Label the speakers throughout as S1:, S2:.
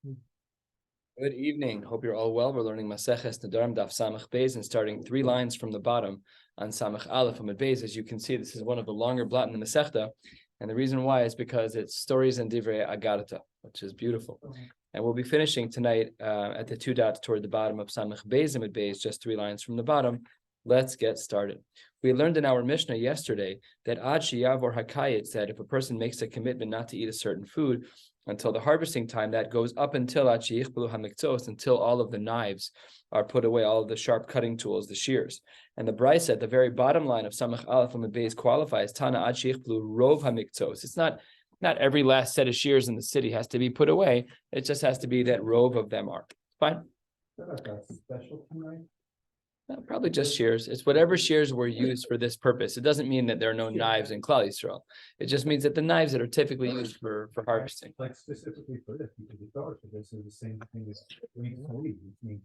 S1: Good evening. Hope you're all well. We're learning Maseches Nedarim Daf Samach Beis and starting 3 lines from the bottom on Samach Aleph Amud Beis. As you can see, this is one of the longer blot in the Masechta, and the reason why is because it's stories and divrei agarta, which is beautiful. And we'll be finishing tonight at the 2 dots toward the bottom of Samach Beis Amud Beis, just 3 lines from the bottom. Let's get started. We learned in our Mishnah yesterday that Ad Sheyavor Hakayit said if a person makes a commitment not to eat a certain food until the harvesting time, that goes up until Ad Sheyichbelu HaMiktzos, until all of the knives are put away, all of the sharp cutting tools, the shears. And the Brisa at the very bottom line of Samach Aleph Amud Beis qualifies Tana Ad Sheyichbelu Rov HaMiktzos. It's not every last set of shears in the city has to be put away. It just has to be that rove of them are. Fine.
S2: Special tonight?
S1: Probably just shears. It's whatever shears were used for this purpose. It doesn't mean that there are no knives in Klal Yisrael. It just means that the knives that are typically used for harvesting.
S2: Like specifically for this, because the dollars for this is the same thing as we means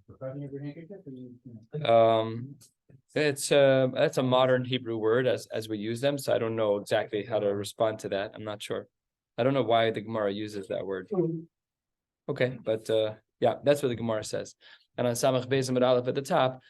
S1: That's a modern Hebrew word as we use them. So I don't know exactly how to respond to that. I'm not sure. I don't know why the Gemara uses that word. Okay, but yeah, that's what the Gemara says. And on Samach Beis Amud Aleph at the top,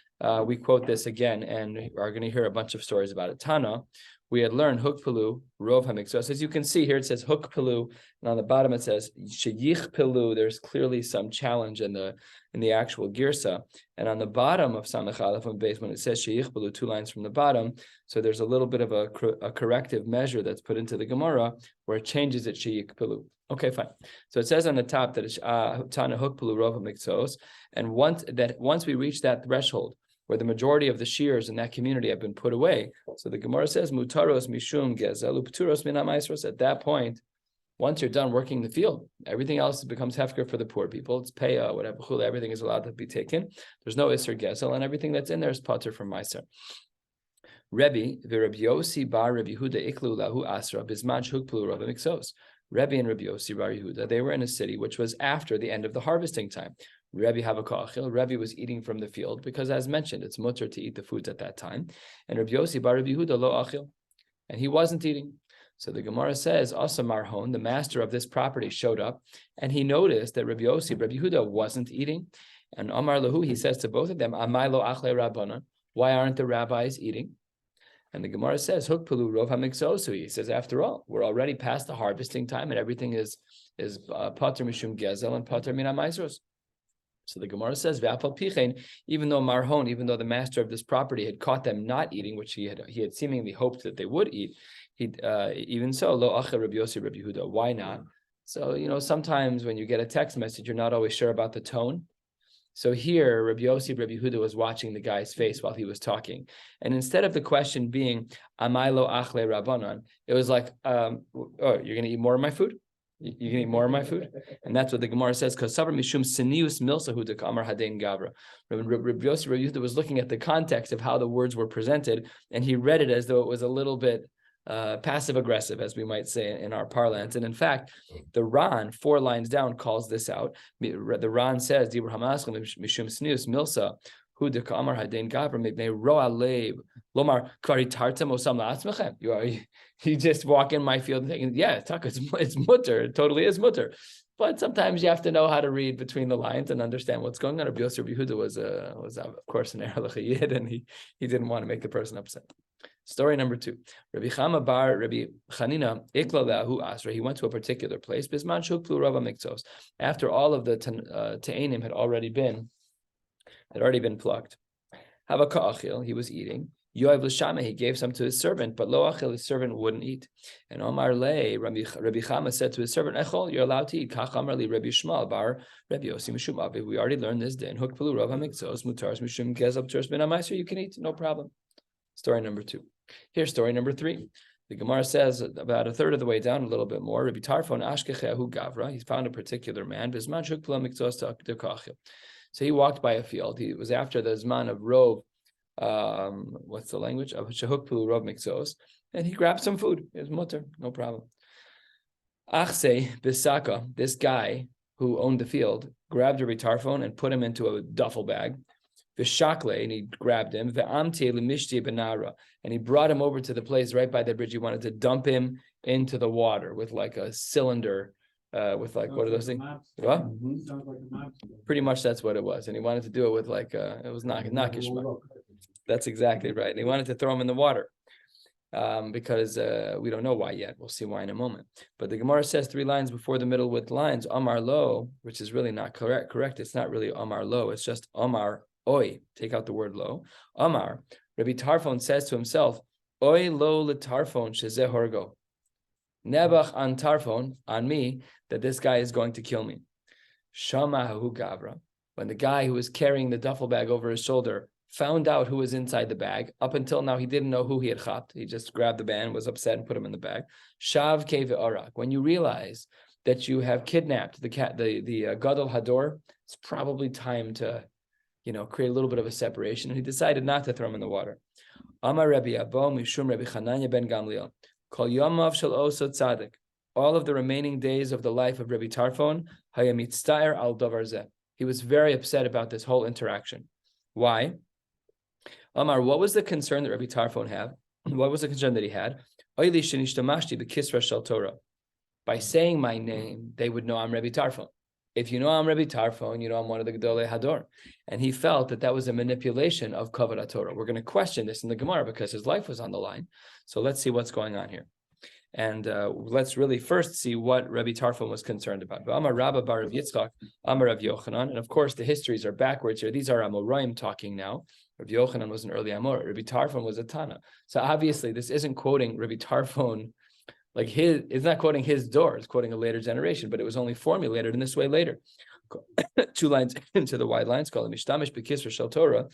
S1: we quote this again, and are going to hear a bunch of stories about it. Tana, we had learned Hukpelu, Rov HaMiktzos. As you can see here, it says Hukpelu, and on the bottom it says Sheyichpelu. There's clearly some challenge in the actual girsa. And on the bottom of Samach Aleph Amud Beis, when it says Sheyichpelu, 2 lines from the bottom, so there's a little bit of a corrective measure that's put into the Gemara where it changes it Sheyichpelu. Okay, fine. So it says on the top that it's Tana Hukpelu Rov HaMiktzos, and once we reach that threshold where the majority of the shears in that community have been put away, so the Gemara says Mutaros Mishum Gezel Upturos Mina Maisros. At that point, once you're done working the field, everything else becomes hefker for the poor people. It's payah, whatever, everything is allowed to be taken. There's no Isser Gezel, and everything that's in there is pater from Meiser. Rabbi Yossi bar Rabbi Yehuda Iklu Lahu Asra Bisman Hukpelu Rov HaMiktzos. Rabbi and Rabbi Yossi bar Yehuda, they were in a city which was after the end of the harvesting time. Rabbi Havakachil, Rabbi was eating from the field because, as mentioned, it's mutter to eat the foods at that time. And Rabbi Yossi bar Rabbi Yehuda lo achil, and he wasn't eating. So the Gemara says, Asa Marhon, the master of this property, showed up, and he noticed that Rabbi Yossi, Rabbi Yehuda, wasn't eating. And Amar lahu, he says to both of them, Amai lo achle Rabbanan, why aren't the rabbis eating? And the Gemara says, Hukpelu Rov HaMiktzos. He says, after all, we're already past the harvesting time, and everything is pater mishum gezel and pater mina maisros. So the Gemara says, even though Marhon, even though the master of this property had caught them not eating, which he had seemingly hoped that they would eat, even so, lo acha Rabbi Yossi Rabbi Yehuda. Why not? So sometimes when you get a text message, you're not always sure about the tone. So here, Rabbi Yossi Rabbi Yehuda was watching the guy's face while he was talking, and instead of the question being Amai lo achle Rabbanan, it was like, oh, you're going to eat more of my food? You can eat more of my food? And that's what the Gemara says, because Sabra Mishum Sinius Milsahu de Kamar Hadein Gavra. Rabbi Yossi Rabbi Yehuda was looking at the context of how the words were presented, and he read it as though it was a little bit passive-aggressive, as we might say in our parlance. And in fact, the Ran, 4 lines down, calls this out. The Ran says, Dibur Hamaschem Mishum Sinius Milsa, Hu de Kamar Hadein Gavra, Mibnei Roa Leib, Lomar Kvari Tartem Osam La'atzmechem. You just walk in my field thinking, yeah, it's mutter. It totally is mutter. But sometimes you have to know how to read between the lines and understand what's going on. Rabbi Yossi Rabbi Yehuda was of course an Erlich Yid, and he didn't want to make the person upset. Story number 2. Rabbi Chama bar Rabbi Chanina Ikla Lahu Asra. He went to a particular place. Bisman Shukplu Rov HaMiktzos. After all of the Te'anim had already been plucked. Havaka'achil, he was eating. Yoav l'shama, he gave some to his servant, but lo achil, his servant wouldn't eat. And Omar le, Rabbi Chama said to his servant, Echol, you're allowed to eat. Kach Amar li Rabbi Shmuel bar Rabbi Yossi Mishum Aviv. We already learned this day. Hukpelu Rov HaMiktzos mutars Mishum Gezab Turs Ben HaMaiser. You can eat, no problem. Story number 2. Here's story number 3. The Gemara says about a third of the way down, a little bit more. Rabbi Tarfon Ashkechehu Gavra. He found a particular man. Bisman Hukpelu HaMiktzos Ta'achil. So he walked by a field. He was after the Zman of Rov. What's the language of Shehukpelu Rov Miktzos, and he grabbed some food. It was mutter, no problem. Achse Bisaka, this guy who owned the field, grabbed Rabbi Tarfon and put him into a duffel bag. V'shakle, and he grabbed him. Ve'amte lemishti benara, and he brought him over to the place right by the bridge. He wanted to dump him into the water with like a cylinder with like, what are those things? What?
S2: Sounds like a map.
S1: Pretty much that's what it was. And he wanted to do it with like, it was not Nakishma. That's exactly right. And he wanted to throw him in the water. Because we don't know why yet. We'll see why in a moment. But the Gemara says 3 lines before the middle with lines, Amar Lo, which is really not correct. It's not really Amar Lo. It's just Amar Oi. Take out the word Lo. Amar. Rabbi Tarfon says to himself, Oi Lo L'Tarfon Shezeh Horgo. Nebach an Tarfon, on me, that this guy is going to kill me. Shama Hu Gavra. When the guy who was carrying the duffel bag over his shoulder found out who was inside the bag. Up until now, he didn't know who he had chapped. He just grabbed the bag, was upset, and put him in the bag. Shav keve arak. When you realize that you have kidnapped the gadol hador, it's probably time to, create a little bit of a separation. And he decided not to throw him in the water. Amar Rabbi Abo Mishum Rabbi Chananya ben Gamliel. Kol yomav shel oso tzadik. All of the remaining days of the life of Rabbi Tarfon, hayamitztaer al davar zeh. He was very upset about this whole interaction. Why? Amar, what was the concern that Rabbi Tarfon had? What was the concern that he had? By saying my name, they would know I'm Rabbi Tarfon. If you know I'm Rabbi Tarfon, you know I'm one of the Gedolei Hador. And he felt that that was a manipulation of Kavod HaTorah. We're going to question this in the Gemara because his life was on the line. So let's see what's going on here. And let's really first see what Rabbi Tarfon was concerned about. Amar Rabba bar Rav Yitzchak, Amar Rav Yochanan. And of course, the histories are backwards here. These are Amoraim talking now. Rabbi Yochanan was an early Amor. Rabbi Tarfon was a Tana. So obviously, this isn't quoting Rabbi Tarfon, it's not quoting his door. It's quoting a later generation, but it was only formulated in this way later. 2 lines into the wide lines, called Mishtamish B'Kisra Shel Torah.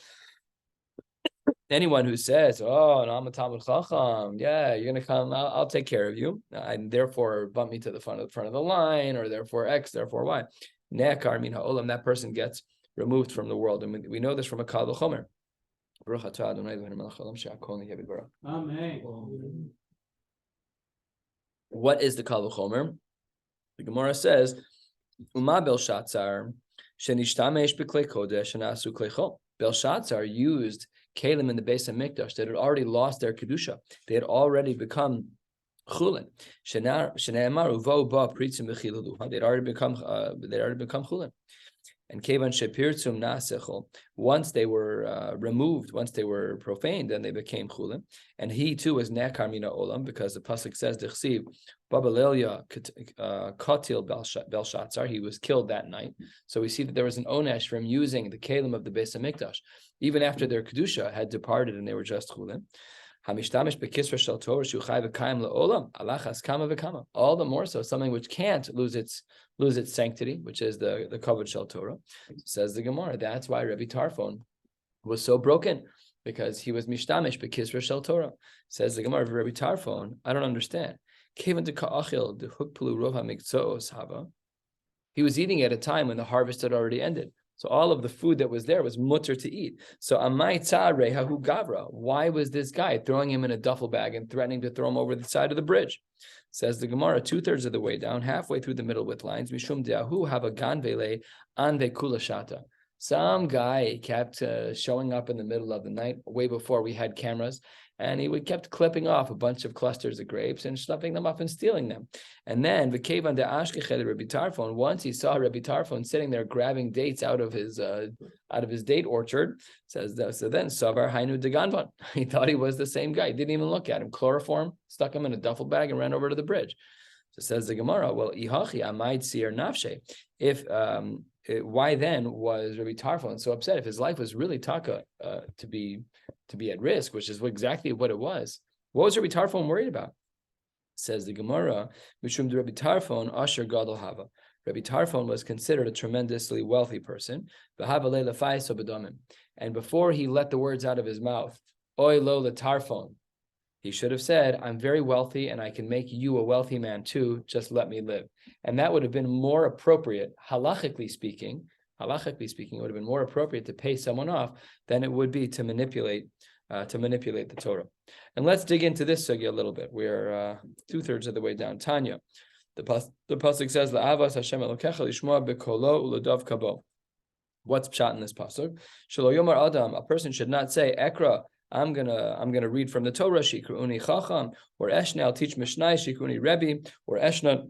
S1: Anyone who says, "Oh, no, I'm a Talmud Chacham, yeah, you're gonna come, I'll take care of you," and therefore bump me to the front of the line, or therefore X, therefore Y. Ne'akar min ha'olam, that person gets removed from the world, and we know this from a Kal V'Chomer.
S2: Amen.
S1: What is the Kal V'Chomer? The Gemara says, "Uma Belshazzar shenishtamesh b'klei kodesh shenasu klei chol." Belshazzar used Kalim in the Beis HaMikdash that had already lost their kedusha. They had already become chulin. They'd already become chulin. And kevan shepirtzum nasechol. Once they were removed, once they were profaned, then they became chulin. And he too was nekar mina olam, because the pasuk says d'chsiv babalelia katil Belshazzar. He was killed that night. So we see that there was an onesh from using the kalim of the Beis HaMikdash, even after their kedusha had departed and they were just chulin. Hamishtamish bekisra shel Torah shuchai v'kaim leolam alachas kama v'kama. All the more so, something which can't lose its sanctity, which is the kavod shel Torah. Says the Gemara, that's why Rabbi Tarfon was so broken, because he was mishtamish bekisra shel Torah. Says the Gemara, Rabbi Tarfon, I don't understand. He was eating at a time when the harvest had already ended. So all of the food that was there was mutter to eat. So amai tzarei hahu gavra. Why was this guy throwing him in a duffel bag and threatening to throw him over the side of the bridge? Says the Gemara, 2/3 of the way down, halfway through the middle with lines. Mishum de'ahu have a ganvele anve kulashata. Some guy kept showing up in the middle of the night, way before we had cameras, and he kept clipping off a bunch of clusters of grapes and stuffing them up and stealing them. And then the kevan de ashkeched Rabbi Tarfon, once he saw Rabbi Tarfon sitting there grabbing dates out of his date orchard, says so then Savar Hainu de Ganvan. He thought he was the same guy. He didn't even look at him. Chloroform, stuck him in a duffel bag and ran over to the bridge. So says the Gemara, well, ihachi amaid seir nafshe. Why then was Rabbi Tarfon so upset if his life was really taka to be at risk, which is exactly what it was? What was Rabbi Tarfon worried about? Says the Gemara, Mishum de Rabbi Tarfon Asher Gadol Hava. Rabbi Tarfon was considered a tremendously wealthy person. And before he let the words out of his mouth, Oy lo le Tarfon, he should have said, I'm very wealthy and I can make you a wealthy man too, just let me live. And that would have been more appropriate, halachically speaking, it would have been more appropriate to pay someone off than it would be to manipulate the Torah. And let's dig into this sugya a little bit. We're 2/3 of the way down. Tanya, the pasuk says, "La'avas Hashem Elokecha lishmoa bekolo u'ladav kabo." What's pshat in this pasuk? Shelo yomar adam, a person should not say, "Ekra, I'm gonna read from the Torah, Shikruni Chacham," or "Eshna, I'll teach Mishnai, Shikruni Rebbe," or "Eshna,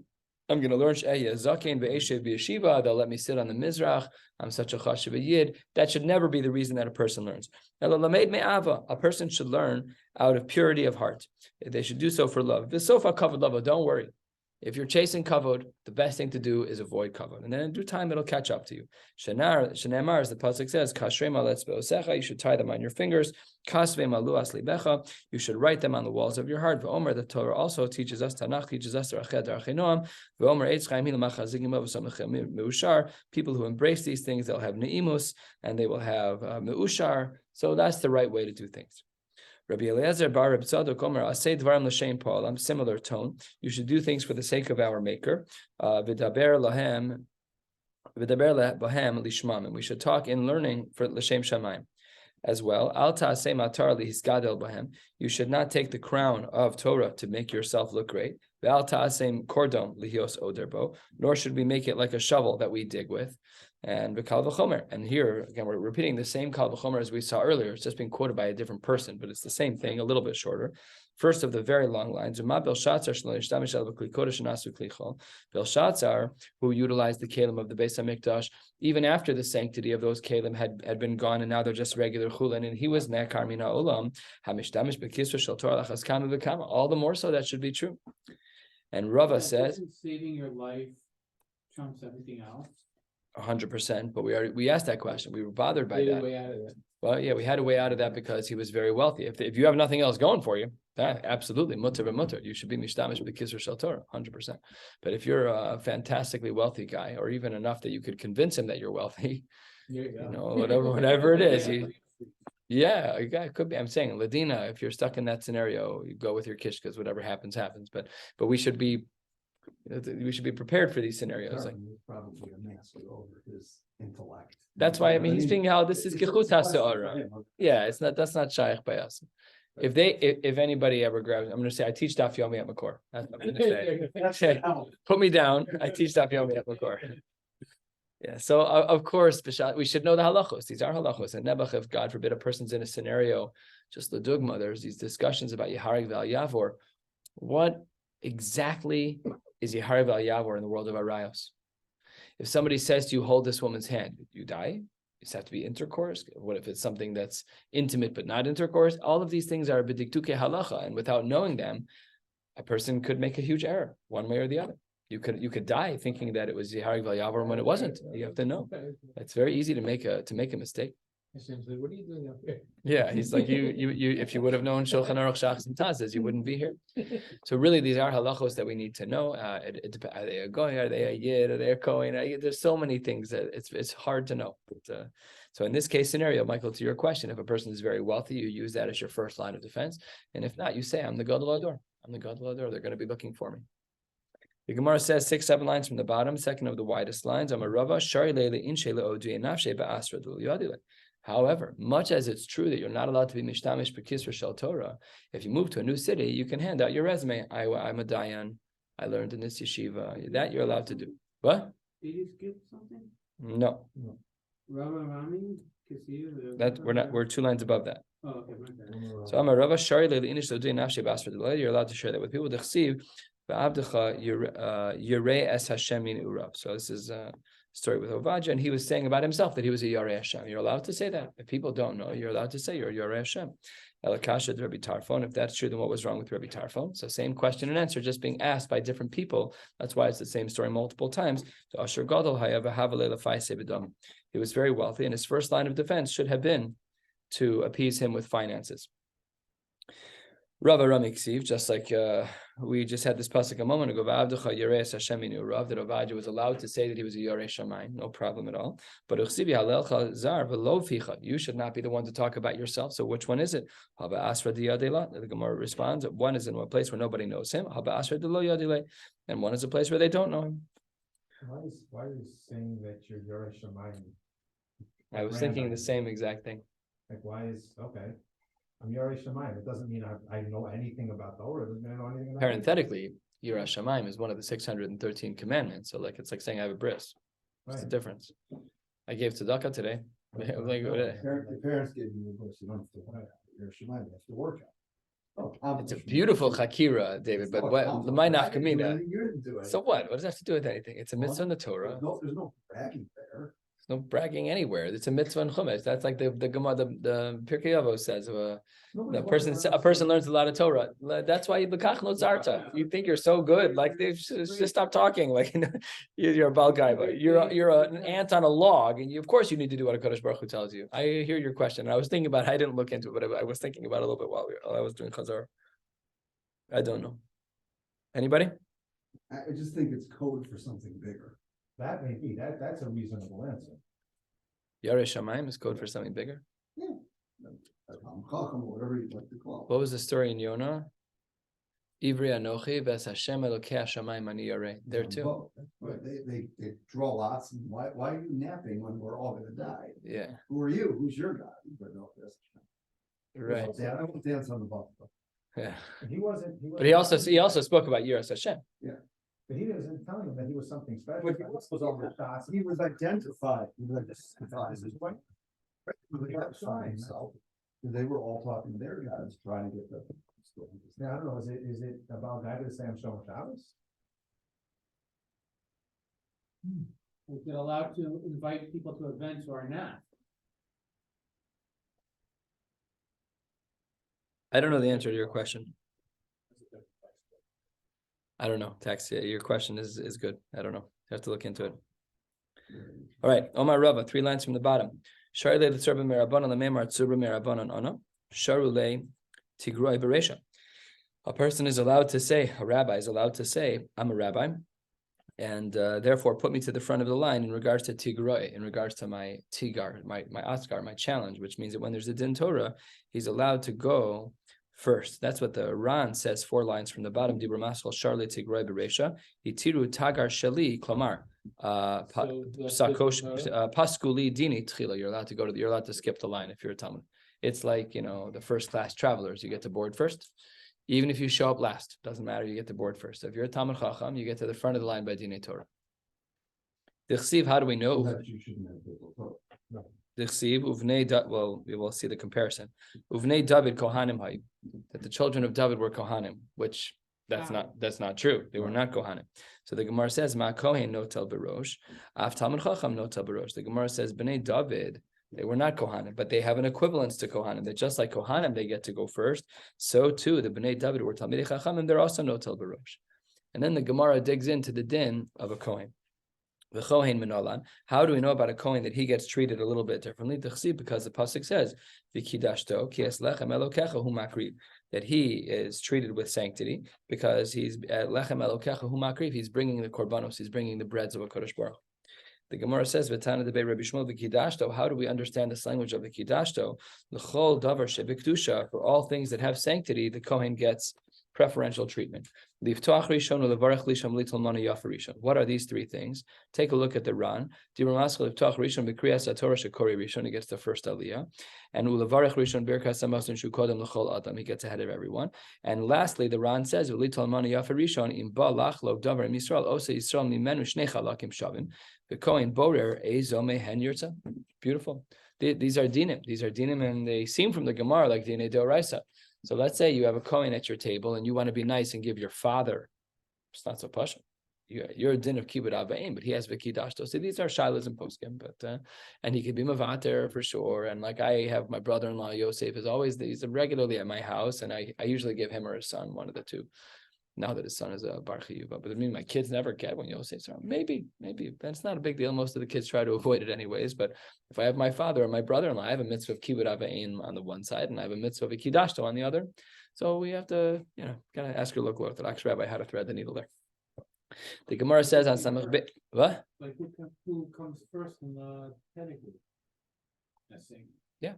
S1: I'm going to learn Zakein ve'eshev b'yeshiva. They'll let me sit on the mizrach. I'm such a chashuv yid. That should never be the reason that a person learns. A person should learn out of purity of heart. They should do so for love. V'sofa kavod lava. Don't worry. If you're chasing kavod, the best thing to do is avoid kavod, and then in due time it'll catch up to you. Shenemar, as the pasuk says, kashrema letzbeosecha. You should tie them on your fingers. Kasve malu aslibecha. You should write them on the walls of your heart. V'omer, the Torah also teaches us, Tanakh teaches us, people who embrace these things, they'll have neimus and they will have meushar. So that's the right way to do things. Rabbi Eliezer bar Reb Tzadok Omer asay dvarim l'shem pa'olam, similar tone. You should do things for the sake of our Maker. V'daber lahem lishmam, and we should talk in learning for l'shem shamayim as well. Al ta'aseh matar lihisgadel bahem. You should not take the crown of Torah to make yourself look great. Ve'al ta'aseh kordon lihios oderbo. Nor should we make it like a shovel that we dig with. And v'kal v'chomer. And here, again, we're repeating the same kal v'chomer as we saw earlier. It's just being quoted by a different person, but it's the same thing, a little bit shorter. First of the very long lines, Belshazzar, who utilized the kalim of the Beis HaMikdash, even after the sanctity of those kalim had been gone, and now they're just regular chulin, and he was ne'kar mina olam, hamishtamish b'kisra shel Torah lachas kama v'kama. All the more so that should be true. And Rava says,
S3: saving your life trumps everything else.
S1: 100%, but we asked that question. We were bothered by that.
S3: Way out of it.
S1: Well, yeah, we had a way out of that because he was very wealthy. If you have nothing else going for you, absolutely, mutter v'mutter. You should be mishtamish b'kisur shel Torah, 100%. But if you're a fantastically wealthy guy, or even enough that you could convince him that you're wealthy, you know, whatever it is, it could be. I'm saying, Ladina, if you're stuck in that scenario, you go with your kishkas, whatever happens, happens. But we should be prepared for these scenarios. Like,
S2: probably a master over his intellect.
S1: That's why he's being how this is gechut haseora. Yeah, that's not shaykh by us. If anybody ever grabs, I'm going to say I teach Daf Yomi at Makor. That's what I'm going to say. Put me down. I teach Daf Yomi at Makor. Yeah. So of course we should know the halachos. These are halachos. And nebuch, if God forbid a person's in a scenario, just the dugma, there's these discussions about Yeharig Val Yavor. What exactly is Yeharig Val Yavor in the world of Arayos? If somebody says to you, hold this woman's hand, you die? Does it have to be intercourse? What if it's something that's intimate but not intercourse? All of these things are b'diktuke halacha, and without knowing them, a person could make a huge error, one way or the other. You could die thinking that it was Yeharig Val Yavor when it wasn't. You have to know. It's very easy to make a mistake.
S3: Essentially, what are you doing up here?
S1: Yeah, he's like you. If you would have known Shulchan Aruch Shachs and Tazes, you wouldn't be here. So really, these are halachos that we need to know. Are they a goy? Are they a yid? Are they a kohen? There's so many things that it's hard to know. But, so in this case scenario, Michael, to your question, if a person is very wealthy, you use that as your first line of defense, and if not, you say, "I'm the Gadol Ador. I'm the Gadol Ador. They're going to be looking for me." The Gemara says 6-7 lines from the bottom, second of the widest lines. I'm a Rava shari leile inshe le'odui nafshe ba'asra d'ul yadile. However, much as it's true that you're not allowed to be mishtamish b'kisra shel Torah, if you move to a new city, you can hand out your resume. I'm a dayan. I learned in this yeshiva. That you're allowed to do. What?
S3: Did you skip something?
S1: No.
S3: Rabbi Rami?
S1: That we're 2 lines above that.
S3: Oh, okay.
S1: So I'm a Rava shari leili inish le'odui nafshe ba'asra d'ul. You're allowed to share that with people. D'chsiv v'abdecha yirei es Hashem min urav. So this is story with Ovadia, and he was saying about himself that he was a Yarei Hashem. You're allowed to say that. If people don't know, you're allowed to say you're a Yarei Hashem. Elakasha Rabbi Tarfon. If that's true, then what was wrong with Rabbi Tarfon? So same question and answer, just being asked by different people. That's why it's the same story multiple times. So Asher Gadol Hayava. He was very wealthy, and his first line of defense should have been to appease him with finances. Rava Rami Ksiv, just like we just had this pasuk a moment ago, that Ovadia was allowed to say that he was a Yarei Shamayim, no problem at all. But you should not be the one to talk about yourself. So which one is it? The Gemara responds, one is in a place where nobody knows him, and one is a place where they don't know him.
S2: Why are you saying that you're Yarei Shamayim?
S1: I was thinking the same exact thing.
S2: Like, I'm Yarei Shamayim. It doesn't mean I know anything about Torah. It doesn't mean I know anything about
S1: Parenthetically, Yirah Shamayim is one of the 613 commandments. So it's like saying I have a bris. What's the difference? I gave tzedakah today.
S2: Your parents gave you a bris. You don't have to Yarei Shamayim. You have to work out.
S1: It's a beautiful chakira, David, but what, the might not kamina.
S2: You didn't do it.
S1: So what? What does that have to do with anything? It's a mitzvah in the Torah.
S2: There's no bragging there.
S1: There's no bragging anywhere. It's a mitzvah in Chumash. That's like the Gemara, the Pirkei Avos says, a person learns a lot of Torah. That's why you bekach no tzarta. You think you're so good, like they just stop talking. Like you're a bal guy, but you're an ant on a log, and of course you need to do what a Kadosh Baruch Hu tells you. I hear your question. I was thinking about. I didn't look into it, but I was thinking about it a little bit while I was doing Chazar. I don't know. Anybody?
S4: I just think it's code for something bigger.
S2: That may be, that's a reasonable answer.
S1: Yarei Shamayim is code for something bigger.
S4: Chacham, or whatever you'd like to call it.
S1: What was the story in Yonah? Ivri Anochi ves Hashem Elokei Hashamayim ani yarei. There too.
S4: Both. Right. They draw lots. And why are you napping when we're all gonna die?
S1: Yeah.
S4: Who are you? Who's your God? But no, that's
S1: Right.
S4: I won't dance on the ball.
S1: Yeah.
S2: He wasn't.
S1: But he also spoke about Yiras Hashem.
S2: But he wasn't telling him that he was something special.
S4: But he was on the shots. He was identified. He was identified as his wife. With the outside, so they were all talking to their guys, trying to get the.
S2: Now, I don't know, is it about guy to say I'm showing Shabbos?
S3: Is it allowed to invite people to events or not?
S1: I don't know the answer to your question. I don't know. Tax, your question is good. I don't know. You have to look into it. All right. Omar Rava, 3 lines from the bottom. Sharle l'tzurba merabanan lememar tzurba merabanan ana. Sharule tigroi beresha. A person is allowed to say, a rabbi is allowed to say, I'm a rabbi, and therefore put me to the front of the line in regards to tigroi, in regards to my tigar, my askar, my challenge, which means that when there's a din Torah, he's allowed to go first. That's what the Ran says 4 lines from the bottom. Dibur maschal sharle tigroi beresha. Itiru tagar shali klamar. Paskuli dini tchila. You're allowed to you're allowed to skip the line if you're a Talmud. It's like, the first class travelers. You get to board first. Even if you show up last, doesn't matter, you get to board first. So if you're a Talmud Chacham, you get to the front of the line by Dinei Torah. Dichsiv, how do we know? Dichsiv, well, we will see the comparison. Uvnei David Kohanim hay, that the children of David were Kohanim, which that's not true. They were not Kohanim. So the Gemara says, Ma Kohen no tel berosh, Af Talmud Chacham no tel berosh. The Gemara says, Bnei David, they were not Kohanim, but they have an equivalence to Kohanim. That just like Kohanim, they get to go first. So too, the Bnei David were Talmidei Chachamim, they're also notel barosh. And then the Gemara digs into the din of a Kohen. The Kohen Minolan. How do we know about a Kohen that he gets treated a little bit differently? Because the pasuk says, "V'kidashto ki es lechem elokecha hu makriv," that he is treated with sanctity because he's lechem elokecha hu makriv. He's bringing the korbanos. He's bringing the breads of a Kodesh Baruch. The Gemara says, "V'tana debei Rabbi Shmuel v'kidashto." How do we understand this language of the kidashto? L'chol davar shebikdusha, for all things that have sanctity, the Kohen gets preferential treatment. What are these 3 things? Take a look at the Ran. He gets the first aliyah, and he gets ahead of everyone. And lastly, the Ran says, beautiful. These are dinim, and they seem from the Gemara like dinei d'oraisa. So let's say you have a Kohen at your table and you want to be nice and give your father, it's not so pasha. You're a din of kibbud avayim, but he has v'kidashto. So these are shilas and poskim, but and he could be mavater for sure. And like I have my brother-in-law Yosef he's regularly at my house, and I usually give him or his son, one of the two. Now that his son is a bar chiyuva, but I mean my kids never get when Yosef's around. Maybe that's not a big deal. Most of the kids try to avoid it anyways. But if I have my father or my brother-in-law, I have a mitzvah of kibbud avayim on the one side, and I have a mitzvah of kidashto on the other. So we have to, kind of ask your local Orthodox rabbi how to thread the needle there. The Gemara says on Samach Beit, what?
S3: Like who comes first in the pedigree?
S1: Yeah,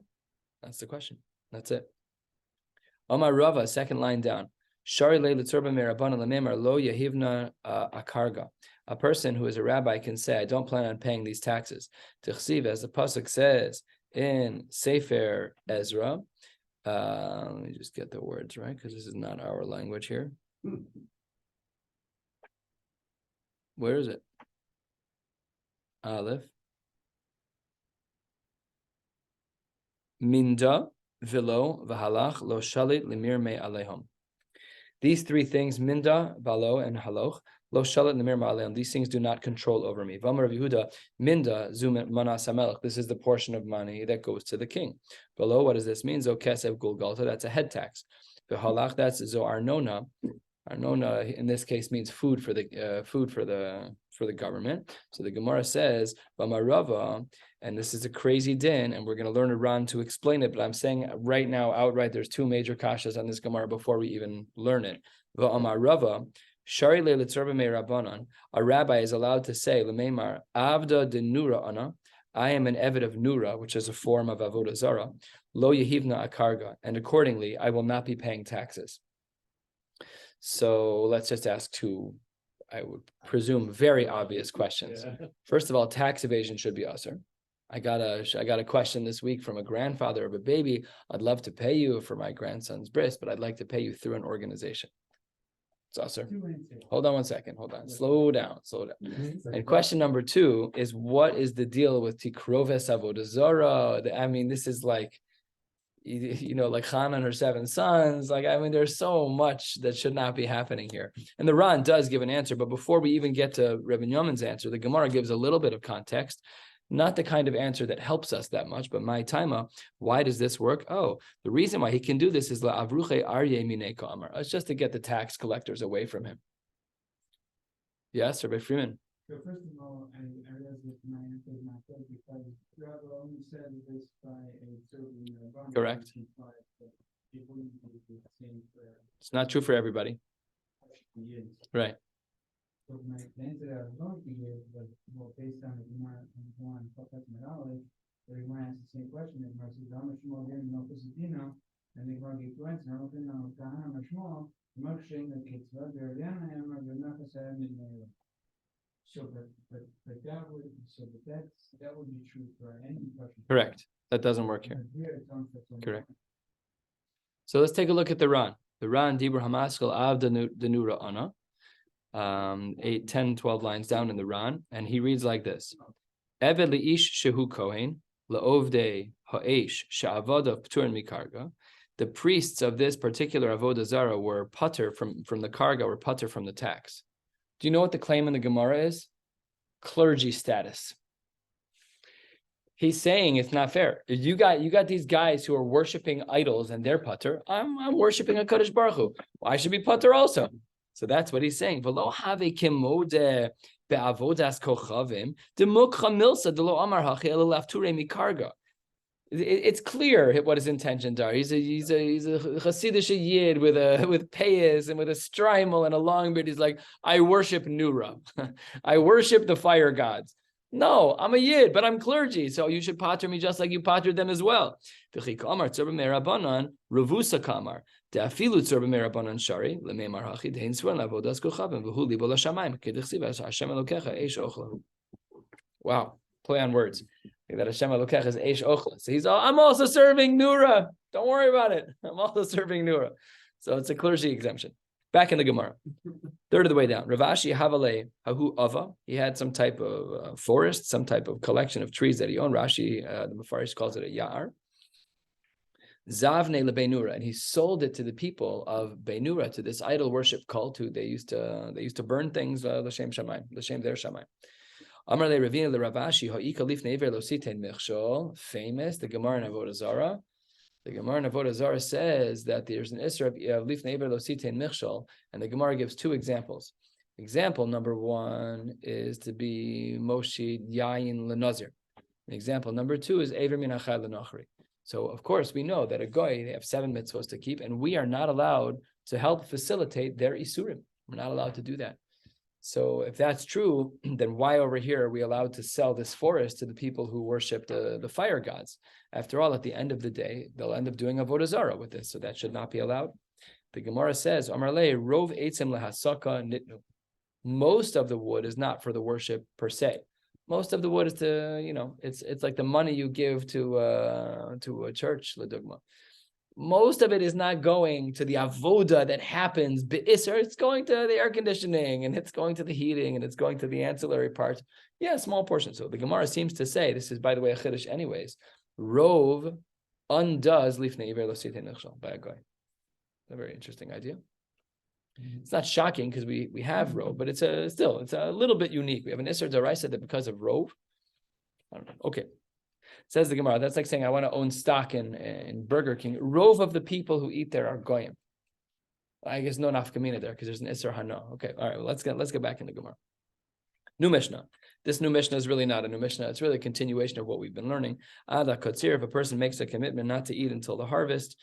S1: that's the question. That's it. Omar Rava, second line down. Shari le l'tzurba merabana lememar lo yehivna akarga. A person who is a rabbi can say, I don't plan on paying these taxes. Tichsiv, as the pasuk says in Sefer Ezra. Let me just get the words right, because this is not our language here. Where is it? Aleph. Minda velo v'halach lo shalit limir me alehom. These three things, minda, valo, and haloch, lo shalit limir me alehom. These things do not control over me. V'amar Rav Yehuda, minda zumet manas hamelech. This is the portion of money that goes to the king. Valo, what does this mean? Zo kesev gulgalta. That's a head tax. V'halach, that's zo arnona. Arnona in this case means food for the government. So the Gemara says, Bamarava, and this is a crazy din, and we're going to learn a Ran to explain it, but I'm saying right now outright there's two major kashas on this Gemara before we even learn it. Va'amarava, Shari le'litzorba me rabbanon, a rabbi is allowed to say, L'meimar, Avda de Nura ana, I am an Eved of Nura, which is a form of Avodah Zarah, Lo Yehivna Akarga, and accordingly I will not be paying taxes. So let's just ask two, I would presume, very obvious questions. First of all, tax evasion should be usher. I got a question this week from a grandfather of a baby. I'd love to pay you for my grandson's bris, but I'd like to pay you through an organization. It's usher. Hold on one second. Hold on. Slow down. And question number two is, what is the deal with tikroves avodah zarah? I mean, this is like, like Hannah and her 7 sons. There's so much that should not be happening here. And the Ran does give an answer, but before we even get to Rebbe Yomin's answer, the Gemara gives a little bit of context, not the kind of answer that helps us that much, but my taima, why does this work? Oh, the reason why he can do this is la'avruche aryeh minei ka'amar. It's just to get the tax collectors away from him. Yes, Rabbi Freeman.
S3: So first of all, I realize that my answer is not good because Rabbi only said this by a certain bond.
S1: Correct. It's not true for everybody. Right.
S3: So my answer that I was going to give was, well, based on the Gemara and knowledge, the Gemara asks the same question. The Gemara says, "I'm a shmol here, no kusidino," and the Gemara gives two answers. I'm a kahana, I'm a shmol. I'm not saying that it's not very young. I'm not saying that. So, but that would be true for any question.
S1: Correct. That doesn't work here. Correct. So let's take a look at the Ran. The Ran, Dibur Hamaskal Av Denura Ana, 8, 10, 12 lines down in the Ran, and he reads like this: Eved leish shehu kohen leovdei ha'esh she'avodav p'turin mikarga. The priests of this particular avodah zara were putter from the karga, were putter from the tax. Do you know what the claim in the Gemara is? Clergy status. He's saying it's not fair. You got these guys who are worshiping idols and they're putter. I'm worshiping a Kadosh Baruch Hu. I should be putter also. So that's what he's saying. V'lo have kimode be'avodas kochavim demukcha milsa delo amar hachi ela lafture mikarga. It's clear what his intentions are. He's a Hasidic Yid with payas and with a strimel and a long beard. He's like, I worship Nura. I worship the fire gods. No, I'm a Yid, but I'm clergy, so you should pater me just like you patered them as well. Revusa kamar. De'afilu tzorba merabanan shari lemeimar hachi dein swan avodas kochavim v'hu libo l'shamayim k'dechsiva Hashem Elokecha eish ochlahu. Wow, play on words. That Hashem Elokecha is eish ochla. So I'm also serving Nura. Don't worry about it. I'm also serving Nura. So it's a clergy exemption. Back in the Gemara, third of the way down. Rav Ashi Havale Hahu Ava. He had some type of forest, some type of collection of trees that he owned. Rashi, the Mefarish calls it a Ya'ar. Zavne leBeinura, and he sold it to the people of Beinura, to this idol worship cult who they used to burn things l'shem shamayim, l'shem their shamayim. Amar le Ravina le Ravashi ha'ika lifnei ver lo sitein michshol. Famous, the Gemara in Avodah Zarah. The Gemara in Avodah Zarah says that there's an Isra of lifnei ver lo sitein michshol, and the Gemara gives two examples. Example number one is to be Moshi Yayin Lenazir. Example number two is Ever min Achai Lenachri. So, of course, we know that a goy, they have 7 mitzvahs to keep, and we are not allowed to help facilitate their isurim. We're not allowed to do that. So, if that's true, then why over here are we allowed to sell this forest to the people who worship the fire gods? After all, at the end of the day, they'll end up doing avodah zarah with this, so that should not be allowed. The Gemara says, Amar le rov eitzim lehasaka nitnu. Most of the wood is not for the worship per se. Most of the wood is to, it's like the money you give to a church, ledugma. Most of it is not going to the avoda that happens. It's going to the air conditioning, and it's going to the heating, and it's going to the ancillary parts. Yeah, small portion. So the Gemara seems to say, this is, by the way, a chiddush anyways, rov undoes lifnei iver lo sitei nichshel by a guy. A very interesting idea. It's not shocking because we have rove, but it's a little bit unique. We have an Isser Daraisa that because of rove. I don't know. Okay. Says the Gemara, that's like saying I want to own stock in Burger King. Rove of the people who eat there are goyim. I guess no nafkamina there because there's an Isser Hano. Okay, all right, well, let's get back in the Gemara. New Mishnah. This new Mishnah is really not a new Mishnah. It's really a continuation of what we've been learning. Ada Kotzir, if a person makes a commitment not to eat until the harvest,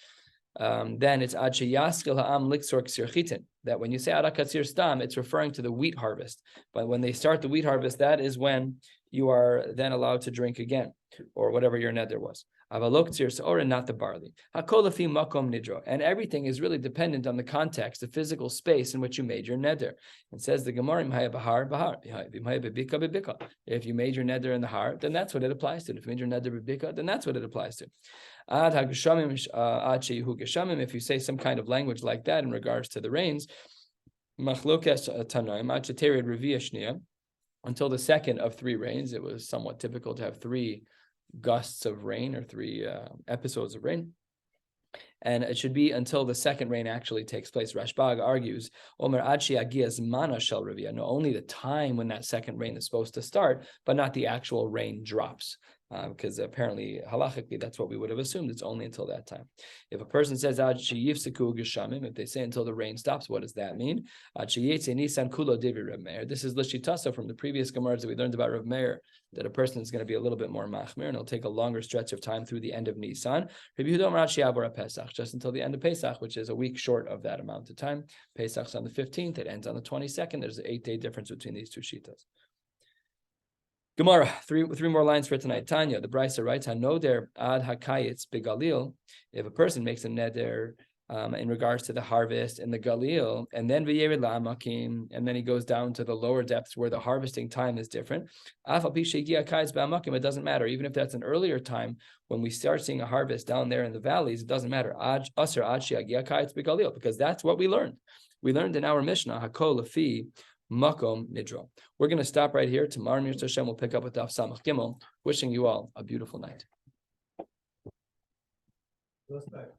S1: then it's Ad Sheyaskil Ha'am Liksor Ksir Chitin. That when you say Ada Katzir Stam, it's referring to the wheat harvest. But when they start the wheat harvest, that is when you are then allowed to drink again, or whatever your neder was. Avalok Tzir Sa'or, not the barley. Hakolafi Makom Nidro. And everything is really dependent on the context, the physical space in which you made your neder. It says the Gemara, Bahar, Bahar. If you made your neder in the har, then that's what it applies to. If you made your neder bibika, then that's what it applies to. If you say some kind of language like that in regards to the rains, until the second of 3 rains, it was somewhat typical to have 3 gusts of rain or 3 episodes of rain. And it should be until the second rain actually takes place. Rashbag argues, Omer Adshi Agias Mana Shel Revia. No, only the time when that second rain is supposed to start, but not the actual rain drops. Because apparently, halachically, that's what we would have assumed. It's only until that time. If a person says, if they say until the rain stops, what does that mean? This is Lishitasa from the previous Gemaras that we learned about Rav Meir, that a person is going to be a little bit more machmir, and it'll take a longer stretch of time through the end of Nisan. Just until the end of Pesach, which is a week short of that amount of time. Pesach's on the 15th, it ends on the 22nd. There's an 8-day difference between these 2 shitas. Gemara, three more lines for tonight. Tanya, the Brisa writes, Hanoder ad hakayitz begalil. If a person makes a neder in regards to the harvest in the Galil, and then v'yered la'amakim, and then he goes down to the lower depths where the harvesting time is different. It doesn't matter, even if that's an earlier time when we start seeing a harvest down there in the valleys. It doesn't matter. Because that's what we learned. We learned in our Mishnah hakol lefi Makom Nidro. We're going to stop right here. Tomorrow, Mir Hashem, we'll pick up with Daf Samach Gimel. Wishing you all a beautiful night.
S2: Respect.